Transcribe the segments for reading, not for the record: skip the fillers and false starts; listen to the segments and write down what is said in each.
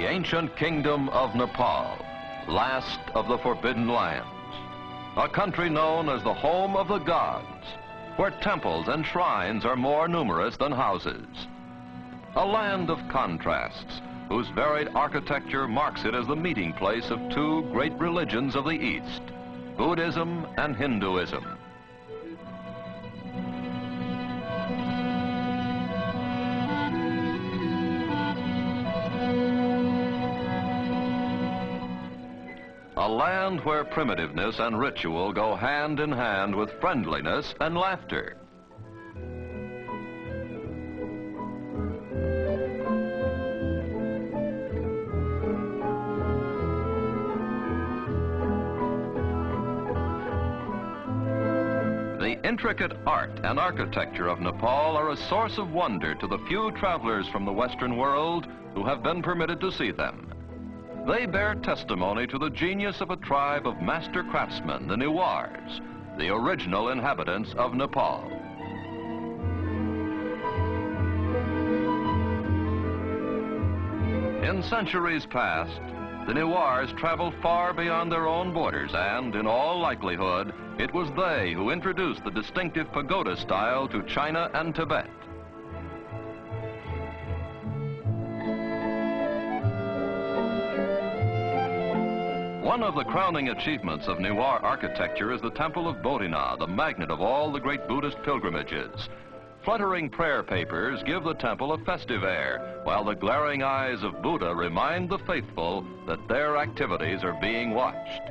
the ancient kingdom of Nepal, last of the Forbidden Lands, a country known as the home of the gods, where temples and shrines are more numerous than houses. A land of contrasts, whose varied architecture marks it as the meeting place of two great religions of the East, Buddhism and Hinduism. A land where primitiveness and ritual go hand in hand with friendliness and laughter. The intricate art and architecture of Nepal are a source of wonder to the few travelers from the Western world who have been permitted to see them. They bear testimony to the genius of a tribe of master craftsmen, the Newars, the original inhabitants of Nepal. In centuries past, the Newars traveled far beyond their own borders, and in all likelihood, it was they who introduced the distinctive pagoda style to China and Tibet. One of the crowning achievements of Newar architecture is the Temple of Bodhina, the magnet of all the great Buddhist pilgrimages. Fluttering prayer papers give the temple a festive air, while the glaring eyes of Buddha remind the faithful that their activities are being watched.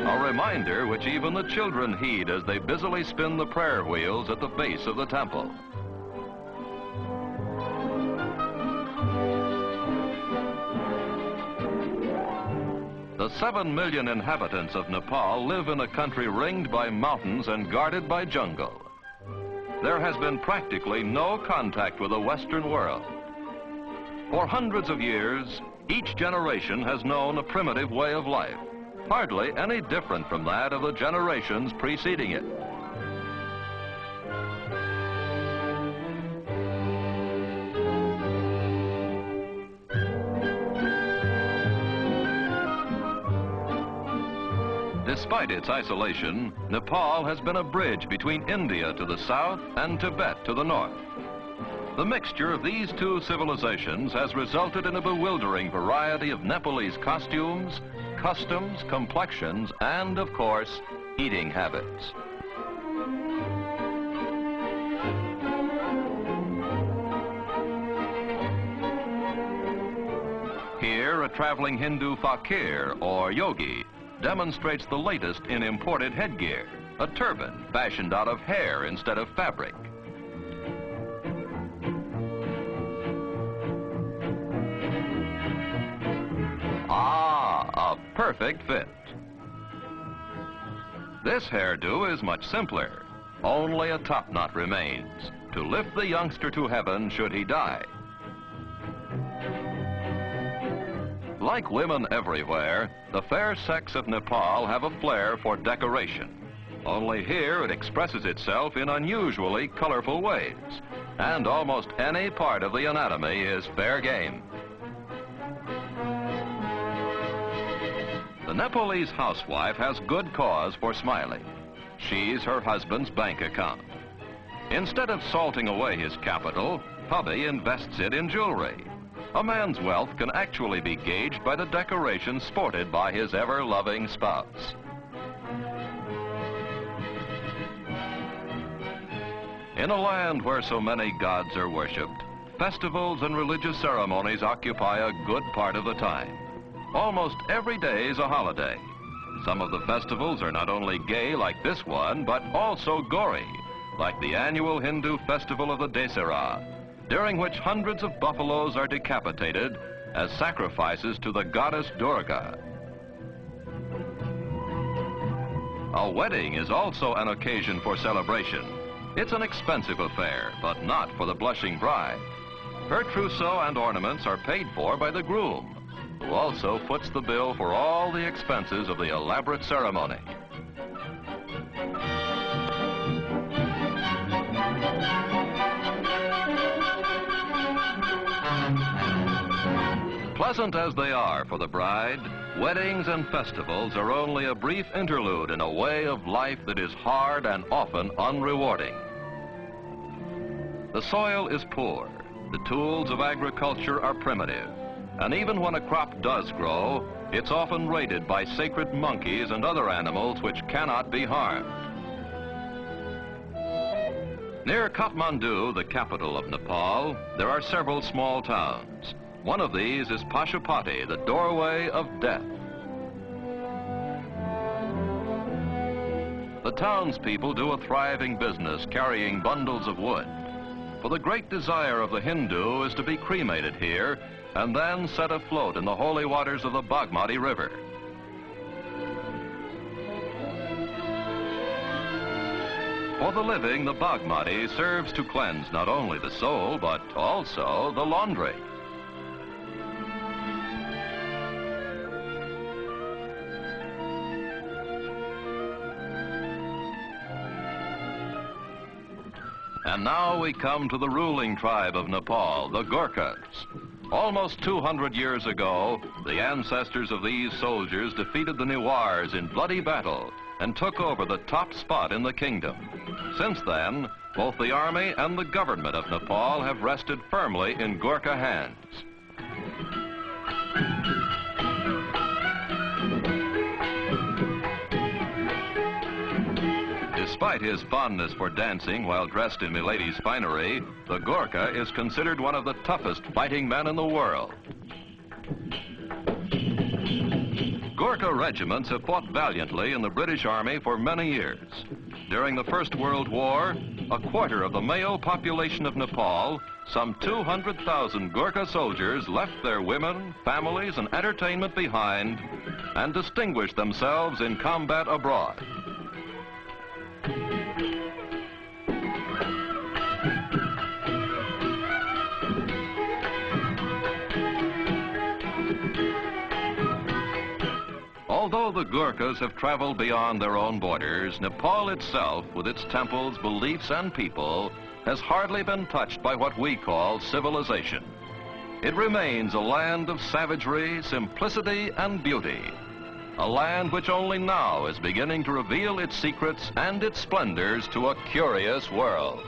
A reminder which even the children heed as they busily spin the prayer wheels at the base of the temple. The 7 million inhabitants of Nepal live in a country ringed by mountains and guarded by jungle. There has been practically no contact with the Western world. For hundreds of years, each generation has known a primitive way of life, hardly any different from that of the generations preceding it. Despite its isolation, Nepal has been a bridge between India to the south and Tibet to the north. The mixture of these two civilizations has resulted in a bewildering variety of Nepalese costumes, customs, complexions, and, of course, eating habits. Here, a traveling Hindu fakir, or yogi, demonstrates the latest in imported headgear, a turban fashioned out of hair instead of fabric. Ah, a perfect fit. This hairdo is much simpler. Only a top knot remains, to lift the youngster to heaven should he die. Like women everywhere, the fair sex of Nepal have a flair for decoration. Only here it expresses itself in unusually colorful ways, and almost any part of the anatomy is fair game. The Nepalese housewife has good cause for smiling. She's her husband's bank account. Instead of salting away his capital, hubby invests it in jewelry. A man's wealth can actually be gauged by the decorations sported by his ever-loving spouse. In a land where so many gods are worshipped, festivals and religious ceremonies occupy a good part of the time. Almost every day is a holiday. Some of the festivals are not only gay like this one, but also gory, like the annual Hindu festival of the Dasera, during which hundreds of buffaloes are decapitated as sacrifices to the goddess Durga. A wedding is also an occasion for celebration. It's an expensive affair, but not for the blushing bride. Her trousseau and ornaments are paid for by the groom, who also foots the bill for all the expenses of the elaborate ceremony. Pleasant as they are for the bride, weddings and festivals are only a brief interlude in a way of life that is hard and often unrewarding. The soil is poor, the tools of agriculture are primitive, and even when a crop does grow, it's often raided by sacred monkeys and other animals which cannot be harmed. Near Kathmandu, the capital of Nepal, there are several small towns. One of these is Pashupati, the doorway of death. The townspeople do a thriving business carrying bundles of wood. For the great desire of the Hindu is to be cremated here and then set afloat in the holy waters of the Bagmati River. For the living, the Bagmati serves to cleanse not only the soul, but also the laundry. And now we come to the ruling tribe of Nepal, the Gurkhas. Almost 200 years ago, the ancestors of these soldiers defeated the Newars in bloody battle and took over the top spot in the kingdom. Since then, both the army and the government of Nepal have rested firmly in Gurkha hands. Despite his fondness for dancing while dressed in milady's finery, the Gurkha is considered one of the toughest fighting men in the world. Gurkha regiments have fought valiantly in the British Army for many years. During the First World War, a quarter of the male population of Nepal, some 200,000 Gurkha soldiers left their women, families, and entertainment behind and distinguished themselves in combat abroad. Although the Gurkhas have traveled beyond their own borders, Nepal itself, with its temples, beliefs, and people, has hardly been touched by what we call civilization. It remains a land of savagery, simplicity, and beauty. A land which only now is beginning to reveal its secrets and its splendors to a curious world.